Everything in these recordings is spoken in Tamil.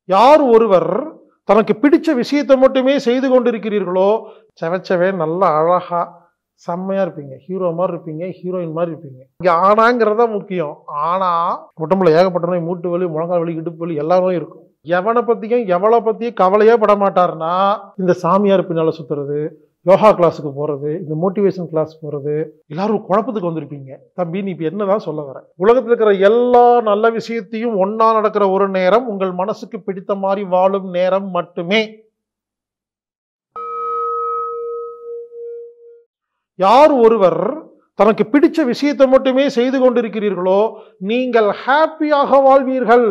யார் ஒருவர் தனக்கு பிடிச்ச விஷயத்தை மட்டுமே செய்து கொண்டிருக்கிறீர்களோ செவச்சவே நல்லா அழகா செம்மையா இருப்பீங்க. ஹீரோ மாதிரி இருப்பீங்க, ஹீரோயின் மாதிரி இருப்பீங்க. இங்க ஆனாங்கிறதா முக்கியம். ஆனா உடம்புல ஏகப்பட்ட நோய், மூட்டு வலி, முழங்கால் வலி, இடுப்பு வலி எல்லா நோயும் இருக்கும். எவனை பத்தியும் எவ்வளோ பத்தியும் கவலையே பட மாட்டாருன்னா இந்த சாமியார் பின்னால சுத்துறது, யோகா கிளாஸுக்கு போறது, இந்த மோட்டிவேஷன் கிளாஸ் போறது, எல்லாரும் குழப்பத்துக்கு வந்திருப்பீங்க. தம்பி நீ இப்ப என்னதான் சொல்ல வர? உலகத்தில் இருக்கிற எல்லா நல்ல விஷயத்தையும் ஒன்னா நடக்கிற ஒரு நேரம் உங்கள் மனசுக்கு பிடித்த மாதிரி வாழும் நேரம் மட்டுமே. யார் ஒருவர் தனக்கு பிடிச்ச விஷயத்தை மட்டுமே செய்து கொண்டிருக்கிறீர்களோ நீங்கள் ஹாப்பியாக வாழ்வீர்கள்.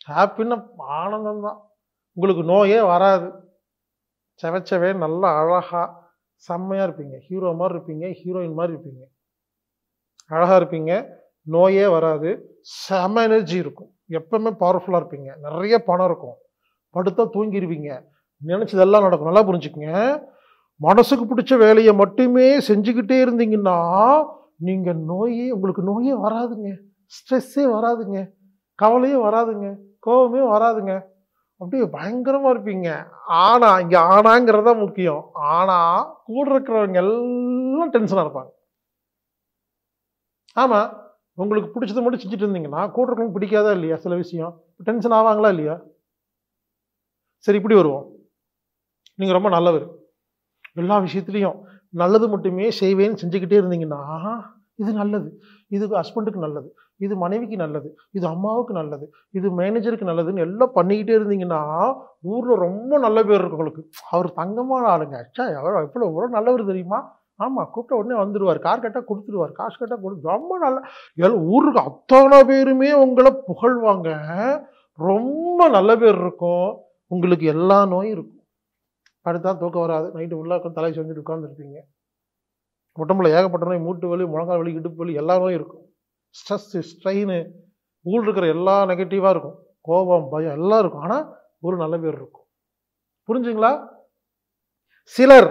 ஹாப்பின்னா ஆனந்தம் தான். உங்களுக்கு நோயே வராது. செவச்சவே நல்லா அழகா செம்மையா இருப்பீங்க. ஹீரோ மாதிரி இருப்பீங்க, ஹீரோயின் மாதிரி இருப்பீங்க. அழகா இருப்பீங்க, நோயே வராது, செம எனர்ஜி இருக்கும், எப்பவுமே பவர்ஃபுல்லா இருப்பீங்க, நிறைய பணம் இருக்கும், படுத்தா தூங்கிடுவீங்க, நினைச்சதெல்லாம் நடக்கும். நல்லா புரிஞ்சுக்கங்க. மனசுக்கு பிடிச்ச வேலையை மட்டுமே செஞ்சுக்கிட்டே இருந்தீங்கன்னா நீங்க உங்களுக்கு நோயே வராதுங்க, ஸ்ட்ரெஸ்ஸே வராதுங்க, கவலையே வராதுங்க, கோபமே வராதுங்க, அப்படியே பயங்கரமா இருப்பீங்க. ஆனா இங்க ஆனாங்கிறதா முக்கியம். ஆனா கூட இருக்கிறவங்க எல்லாம் டென்ஷனா இருப்பாங்க. ஆமா, உங்களுக்கு பிடிச்சதை மட்டும் செஞ்சுட்டு இருந்தீங்கன்னா கூட இருக்கிறவங்க பிடிக்காதா இல்லையா? சில விஷயம் டென்ஷன் ஆவாங்களா இல்லையா? சரி, இப்படி வருவோம். நீங்க ரொம்ப நல்லவர், எல்லா விஷயத்துலையும் நல்லது மட்டுமே செய்வேன்னு செஞ்சுக்கிட்டே இருந்தீங்கன்னா இது நல்லது, இது ஹஸ்பண்டுக்கு நல்லது, இது மனைவிக்கு நல்லது, இது அம்மாவுக்கு நல்லது, இது மேனேஜருக்கு நல்லதுன்னு எல்லாம் பண்ணிக்கிட்டே இருந்தீங்கன்னா ஊர்ல ரொம்ப நல்ல பேர் இருக்கு உங்களுக்கு. அவர் தங்கமான ஆளுங்க, அச்சா எவ்வளோ நல்லவர் தெரியுமா? ஆமா, கூப்பிட்ட உடனே வந்துடுவார், கார் கேட்டால் கொடுத்துருவார், காசு கேட்டால் கொடுத்து ரொம்ப நல்ல ஊருக்கு அத்தனை பேருமே உங்களை புகழ்வாங்க. ரொம்ப நல்ல பேர் இருக்கும். உங்களுக்கு எல்லா நோயும் இருக்கும். அடுத்தா தூக்கம் வராது, நைட்டு ஃபுல்லாக தலை செஞ்சுட்டு உட்காந்துருப்பீங்க. உடம்புல ஏகப்பட்ட நோய், மூட்டு வலி, முழங்கால் வலி, இடுப்பு வலி எல்லா நோயும் இருக்கும். ஸ்ட்ரெஸ், ஸ்ட்ரெயின், ஊர் இருக்கிற எல்லா நெகட்டிவாக இருக்கும், கோபம், பயம் எல்லாம் இருக்கும். ஆனால் ஒரு நல்ல பேர் இருக்கும். புரிஞ்சுங்களா? சிலர்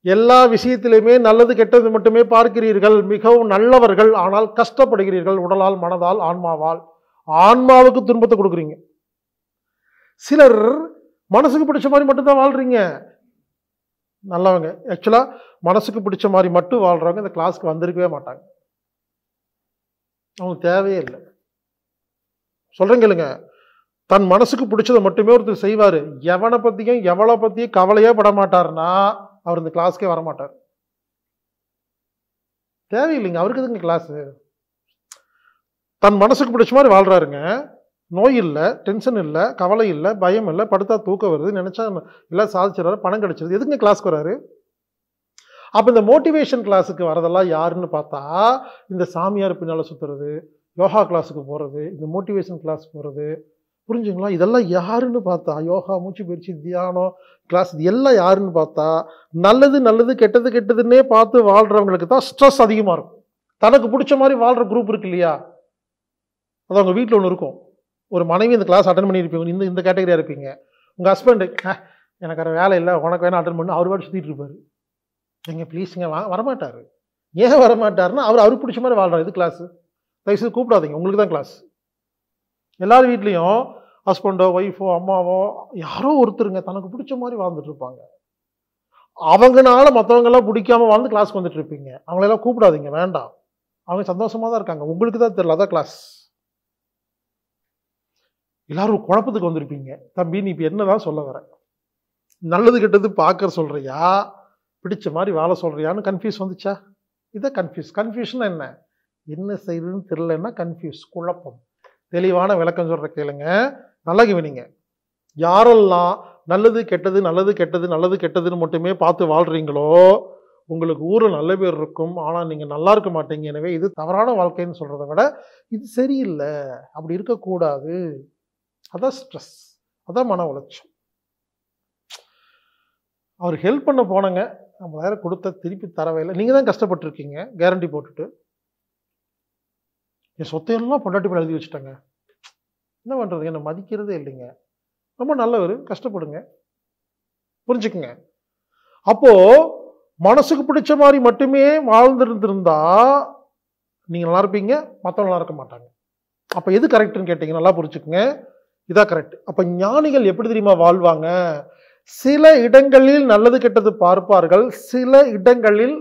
எல்லா விஷயத்திலுமே நல்லது கெட்டது மட்டுமே பார்க்கிறீர்கள், மிகவும் நல்லவர்கள், ஆனால் கஷ்டப்படுகிறீர்கள் உடலால், மனதால், ஆன்மாவால். ஆன்மாவுக்கு துன்பத்தை கொடுக்குறீங்க. சிலர் மனசுக்கு பிடிச்ச மாதிரி மட்டும்தான் வாழ்றீங்க, நல்லவங்க. ஆக்சுவலா மனசுக்கு பிடிச்ச மாதிரி மட்டும் வாழ்றவங்க இந்த கிளாஸ்க்கு வந்திருக்கவே மாட்டாங்க. அவங்களுக்கு தேவையே இல்லை. சொல்றேன் கேளுங்க. தன் மனசுக்கு பிடிச்சதை மட்டுமே ஒருத்தர் செய்வாரு, எவனை பத்தியும் எவ்வளோ பத்தியும் கவலையே பட மாட்டாருன்னா அவர் இந்த கிளாஸ்க்கே வரமாட்டார். தேவையில்லைங்க, அவருக்கு எதுங்க கிளாஸ்? தன் மனசுக்கு பிடிச்ச மாதிரி வாழ்றாருங்க, நோய் இல்லை, டென்ஷன் இல்லை, கவலை இல்லை, பயம் இல்லை, படுத்தா தூக்கம் வருது, நினைச்சா எல்லாம் சாதிச்சிடறாரு, பணம் கிடைச்சிருது, எதுங்க கிளாஸ்க்கு வராரு? அப்போ இந்த மோட்டிவேஷன் கிளாஸுக்கு வரதெல்லாம் யாருன்னு பார்த்தா இந்த சாமியார் பின்னால் சுற்றுறது, யோகா கிளாஸுக்கு போகிறது, இந்த மோட்டிவேஷன் கிளாஸ் போகிறது. புரிஞ்சுங்களா? இதெல்லாம் யாருன்னு பார்த்தா யோகா, மூச்சு பயிற்சி, தியானம் கிளாஸ், இது எல்லாம் யாருன்னு பார்த்தா நல்லது நல்லது கெட்டது கெட்டதுன்னே பார்த்து வாழ்கிறவங்களுக்கு தான் ஸ்ட்ரெஸ் அதிகமாக இருக்கும். தனக்கு பிடிச்ச மாதிரி வாழ்கிற குரூப் இருக்கு இல்லையா? அது அவங்க வீட்டில் ஒன்று இருக்கும். ஒரு மனைவி இந்த கிளாஸ் அட்டன் பண்ணியிருப்பீங்க, இந்த கேட்டகரியாக இருப்பீங்க. உங்கள் ஹஸ்பண்டு எனக்கு வேறு வேலை இல்லை, உனக்கு வேணா அட்டன் பண்ணு, அவர் வாட்டி சுற்றிட்டு இருப்பார். எங்க ப்ளீஸுங்க வரமாட்டார். ஏன் வரமாட்டாருன்னா அவர் பிடிச்ச மாதிரி வாழ்றாரு. இது கிளாஸு, தயவுசெய்து கூப்பிடாதீங்க, உங்களுக்கு தான் கிளாஸ். எல்லார் வீட்லேயும் ஹஸ்பண்டோ, ஒய்ஃபோ, அம்மாவோ யாரோ ஒருத்தருங்க தனக்கு பிடிச்ச மாதிரி வாழ்ந்துட்டு இருப்பாங்க. அவங்கனால மற்றவங்கெல்லாம் பிடிக்காம வாழ்ந்து கிளாஸ்க்கு வந்துட்டு இருப்பீங்க. அவங்களெல்லாம் கூப்பிடாதீங்க, வேண்டாம். அவங்க சந்தோஷமாக தான் இருக்காங்க, உங்களுக்கு தான் தெரியல, அதான் கிளாஸ். எல்லாரும் குழப்பத்துக்கு வந்திருப்பீங்க. தம்பி நீ இப்போ என்னதான் சொல்ல வர? நல்லது கெட்டது பார்க்க சொல்றியா, பிடிச்ச மாதிரி வாழ சொல்றியான்னு கன்ஃபியூஸ் வந்துச்சா? இதான் கன்ஃபியூஷன். என்ன செய்யுதுன்னு தெரியலன்னா கன்ஃபியூஸ், குழப்பம். தெளிவான விளக்கம் சொல்ற கேளுங்க, நல்லா கவனிங்க. யாரெல்லாம் நல்லது கெட்டது நல்லது கெட்டது நல்லது கெட்டதுன்னு மட்டுமே பார்த்து வாழ்றீங்களோ உங்களுக்கு ஊரில் நல்ல பேர் இருக்கும், ஆனால் நீங்கள் நல்லா இருக்க மாட்டீங்க. எனவே இது தவறான வாழ்க்கைன்னு சொல்றதை விட இது சரியில்லை, அப்படி இருக்கக்கூடாது. அதான் ஸ்ட்ரெஸ், அதான் மன உளைச்சல். அவர் ஹெல்ப் பண்ண போனங்க, 50,000 கொடுத்த திருப்பி தரவே இல்லை, நீங்கள் தான் கஷ்டப்பட்டுருக்கீங்க கேரண்டி போட்டுட்டு. என் சொத்தையெல்லாம் பொண்டாட்டி போய் எழுதி வச்சுட்டாங்க, என்ன பண்ணுறது, என்னை மதிக்கிறதே இல்லைங்க. ரொம்ப நல்லவர், கஷ்டப்படுங்க. புரிஞ்சுக்குங்க. அப்போ மனசுக்கு பிடிச்ச மாதிரி மட்டுமே வாழ்ந்துருந்துருந்தா நீங்கள் நல்லா இருப்பீங்க, மற்றவங்க நல்லா இருக்க மாட்டாங்க. அப்போ எது கரெக்டுன்னு கேட்டீங்க, நல்லா புரிஞ்சுக்குங்க. இதான் கரெக்ட். அப்ப ஞானிகள் எப்படி தெரியுமா வாழ்வாங்க? சில இடங்களில் நல்லது கெட்டது பார்ப்பார்கள், சில இடங்களில்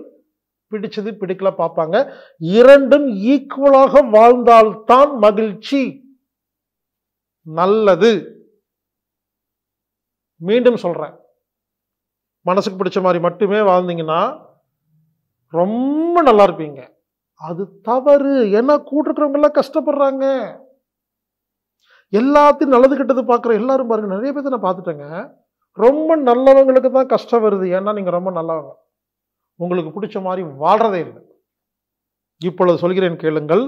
பிடிச்சது பிடிக்கல பார்ப்பாங்க. இரண்டும் ஈக்குவலாக வாழ்ந்தால்தான் மகிழ்ச்சி, நல்லது. மீண்டும் சொல்றேன், மனசுக்கு பிடிச்ச மாதிரி மட்டுமே வாழ்ந்தீங்கன்னா ரொம்ப நல்லா இருப்பீங்க. அது தவறு. ஏன்னா கூட இருக்கிறவங்க எல்லாம் கஷ்டப்படுறாங்க. எல்லாத்தையும் நல்லது கெட்டது பார்க்குற எல்லாரும் பாருங்க, நிறைய பேர் நான் பார்த்துட்டேங்க. ரொம்ப நல்லவங்களுக்கு தான் கஷ்டம் வருது. ஏன்னா நீங்க ரொம்ப நல்லவங்க, உங்களுக்கு பிடிச்ச மாதிரி வாழ்றதே இல்லை. இப்பொழுது சொல்கிறேன் கேளுங்கள்.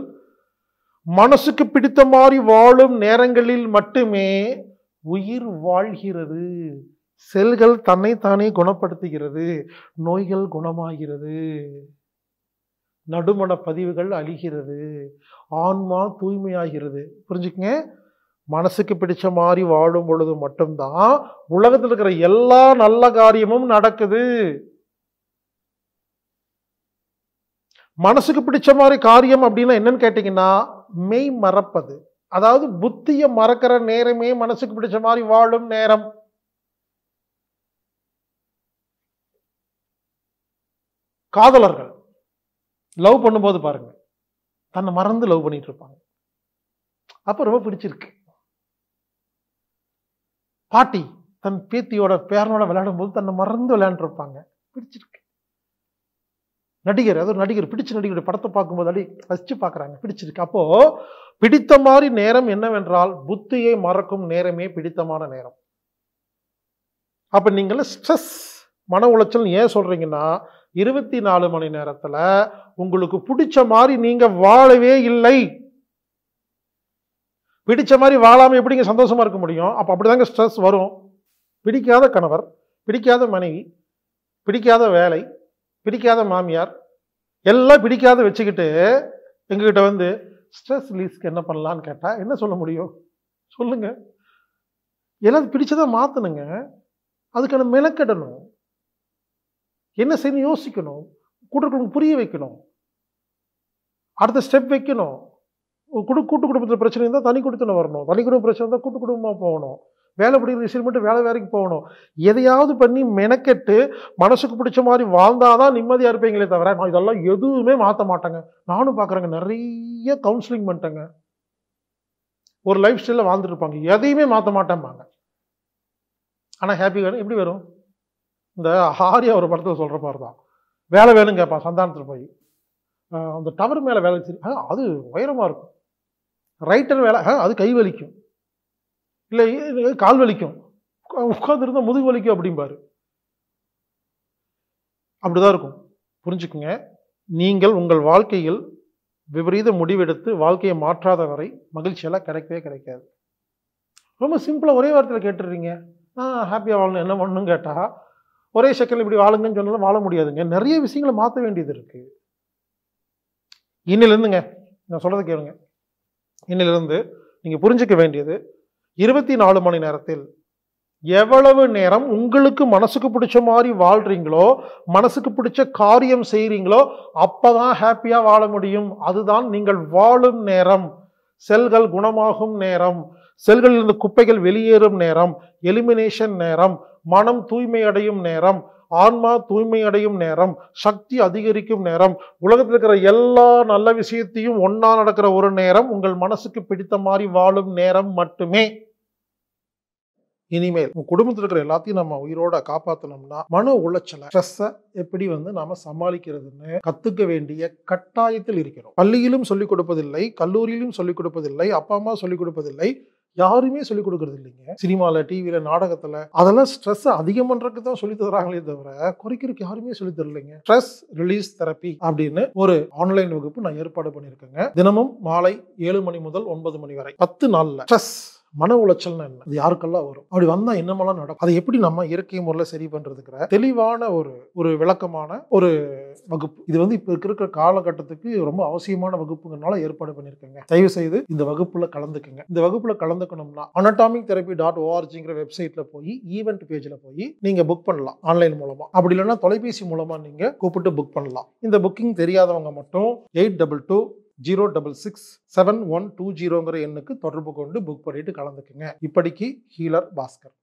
மனசுக்கு பிடித்த மாதிரி வாழும் நேரங்களில் மட்டுமே உயிர் வாழ்கிறது. செல்கள் தன்னைத்தானே குணப்படுத்துகிறது, நோய்கள் குணமாகிறது, நடுமண பதிவுகள் அழிகிறது, ஆன்மா தூய்மையாகிறது. புரிஞ்சுக்கங்க, மனசுக்கு பிடிச்ச மாதிரி வாழும் பொழுது மட்டும்தான் உலகத்தில் இருக்கிற எல்லா நல்ல காரியமும் நடக்குது. மனசுக்கு பிடிச்ச மாதிரி காரியம் அப்படின்னா என்னன்னு கேட்டீங்கன்னா, மெய் மறப்பது. அதாவது புத்திய மறக்கிற நேரமே மனசுக்கு பிடிச்ச மாதிரி வாழும் நேரம். காதலர்கள் லவ் பண்ணும்போது பாருங்க, தன்னை மறந்து லவ் பண்ணிட்டு இருப்பாங்க. அப்ப ரொம்ப பிடிச்சிருக்கு. பாட்டி தன் பேத்தியோட பேரனோட விளையாடும் போது தன்னை மறந்து விளையாண்டு இருப்பாங்க, பிடிச்சிருக்கு. நடிகர், அதாவது நடிகர் பிடிச்ச நடிகருடைய படத்தை பார்க்கும்போது அடி ரசிச்சு பார்க்குறாங்க, பிடிச்சிருக்கு. அப்போ பிடித்த மாதிரி நேரம் என்னவென்றால் புத்தியை மறக்கும் நேரமே பிடித்தமான நேரம். அப்ப நீங்கள ஸ்ட்ரெஸ், மன உளைச்சல் ஏன் சொல்றீங்கன்னா, 24 மணி நேரத்துல உங்களுக்கு பிடிச்ச மாதிரி நீங்க வாழவே இல்லை. பிடிச்ச மாதிரி வாழாம எப்படிங்க சந்தோஷமா இருக்க முடியும்? அப்ப அப்படிதாங்க ஸ்ட்ரெஸ் வரும். பிடிக்காத கணவர், பிடிக்காத மனைவி, பிடிக்காத வேலை, பிடிக்காத மாமியார், எல்லாம் பிடிக்காத வச்சுக்கிட்டு எங்ககிட்ட வந்து ஸ்ட்ரெஸ் ரிலீஸ்க்கு என்ன பண்ணலான்னு கேட்டா என்ன சொல்ல முடியும்? சொல்லுங்க. எல்லாம் பிடிச்சதை மாத்தணுங்க. அதுக்கான மெனக்கெடணும். என்ன செய்யணும் யோசிக்கணும், கூட்டு புரிய வைக்கணும், அடுத்த ஸ்டெப் வைக்கணும். கூட்டு குடும்பத்தில் பிரச்சனை இருந்தால் தனி குடும்பத்தில் வரணும், தனி குடும்ப பிரச்சனை இருந்தால் கூட்டு குடும்பமாக போகணும், வேலை பிடிக்கிற விஷயம் மட்டும் வேலைக்கு போகணும். எதையாவது பண்ணி மெனக்கெட்டு மனசுக்கு பிடிச்ச மாதிரி வாழ்ந்தாதான் நிம்மதியாக இருப்பீங்களே தவிர, நான் இதெல்லாம் எதுவுமே மாற்ற மாட்டேங்க. நானும் பார்க்குறேங்க, நிறைய கவுன்சிலிங் பண்ணிட்டேங்க. ஒரு லைஃப் ஸ்டைலில் வாழ்ந்துட்டு இருப்பாங்க, எதையுமே மாற்ற மாட்டேன்பாங்க. ஆனால் ஹாப்பி வேணும். எப்படி வரும்? இந்த ஆரியா ஒரு படத்தில் சொல்கிற மாதிரி தான். வேலை வேணும் கேட்பான் சந்தானத்தில் போய், அந்த டவர் மேலே வேலை வச்சு, அது உயரமாக இருக்கும். ரைட்டர் வேலை, அது கை வலிக்கும், இல்லை கால் வலிக்கும், உட்காந்துருந்தா முதுகு வலிக்கும் அப்படிம்பாரு. அப்படிதான் இருக்கும். புரிஞ்சுக்குங்க, நீங்கள் உங்கள் வாழ்க்கையில் விபரீத முடிவெடுத்து வாழ்க்கையை மாற்றாத வரை மகிழ்ச்சியெல்லாம் கிடைக்கவே கிடைக்காது. ரொம்ப சிம்பிளாக ஒரே வார்த்தையில் கேட்டுடுறீங்க, ஹாப்பியாக வாழணும் என்ன பண்ணணும்னு கேட்டால் ஒரே செகண்ட் இப்படி வாழுங்கன்னு சொன்னாலும் வாழ முடியாதுங்க. நிறைய விஷயங்களை மாற்ற வேண்டியது இருக்கு. இன்னிலிருந்துங்க நான் சொல்றதை கேளுங்க. இன்னிலிருந்து நீங்க புரிஞ்சுக்க வேண்டியது, 24 மணி நேரத்தில் எவ்வளவு நேரம் உங்களுக்கு மனசுக்கு பிடிச்ச மாதிரி வாழ்றீங்களோ, மனசுக்கு பிடிச்ச காரியம் செய்றீங்களோ, அப்பதான் ஹாப்பியா வாழ முடியும். அதுதான் நீங்கள் வாழும் நேரம், செல்கள் குணமாகும் நேரம், செல்களில் இருந்து குப்பைகள் வெளியேறும் நேரம், எலிமினேஷன் நேரம், மனம் தூய்மை அடையும் நேரம், ஆன்மா தூய்மை அடையும் நேரம், சக்தி அதிகரிக்கும் நேரம், உலகத்தில் இருக்கிற எல்லா நல்ல விஷயத்தையும் ஒன்னா நடக்கிற ஒரு நேரம் உங்கள் மனசுக்கு பிடித்த மாதிரி வாழும் நேரம் மட்டுமே. இனிமேல் உங்க குடும்பத்தில் இருக்கிற எல்லாத்தையும் நம்ம உயிரோட காப்பாற்றணும்னா மன உளைச்சலை, ஸ்ட்ரெஸ்ஸை எப்படி நாம சமாளிக்கிறதுன்னு கத்துக்க வேண்டிய கட்டாயத்தில் இருக்கிறோம். பள்ளியிலும் சொல்லிக் கொடுப்பதில்லை, கல்லூரியிலும் சொல்லிக் கொடுப்பதில்லை, அப்பா அம்மா சொல்லிக் கொடுப்பதில்லை, யாருமே சொல்லிக் கொடுக்கறது இல்லைங்க. சினிமால, டிவியில, நாடகத்துல அதெல்லாம் ஸ்ட்ரெஸ் அதிகம் பண்றதுக்கு தான் சொல்லி தராங்களே தவிர குறைக்கிறதுக்கு யாருமே சொல்லி தரலைங்க. ஸ்ட்ரெஸ் ரிலீஸ் தெரப்பி அப்படின்னு ஒரு ஆன்லைன் வகுப்பு நான் ஏற்பாடு பண்ணியிருக்கேங்க. தினமும் மாலை 7 மணி முதல் 9 மணி வரை 10 நாள்ல ஸ்ட்ரெஸ், மன உளைச்சல்னா என்ன, அது யாருக்கெல்லாம் வரும், அப்படி வந்தா என்னமெல்லாம் நடக்கும், அதை எப்படி நம்ம இயற்கை முறையில் சரி பண்றதுக்கு தெளிவான ஒரு விளக்கமான ஒரு வகுப்பு. இது இப்ப இருக்கிற காலகட்டத்துக்கு ரொம்ப அவசியமான வகுப்புங்கனால ஏற்பாடு பண்ணிருக்கேங்க. தயவு செய்து இந்த வகுப்புல கலந்துக்குங்க. இந்த வகுப்புல கலந்துக்கணும்னா anatomictherapy.orgங்கிற வெப்சைட்ல போய் ஈவென்ட் பேஜ்ல போய் நீங்க புக் பண்ணலாம் ஆன்லைன் மூலமா. அப்படி இல்லைன்னா தொலைபேசி மூலமா நீங்க கூப்பிட்டு புக் பண்ணலாம். இந்த புக்கிங் தெரியாதவங்க மட்டும் 822 0667120 எண்ணுக்கு தொடர்பு கொண்டு புக் பண்ணிட்டு கலந்துக்குங்க. இப்படிக்கு ஹீலர் பாஸ்கர்.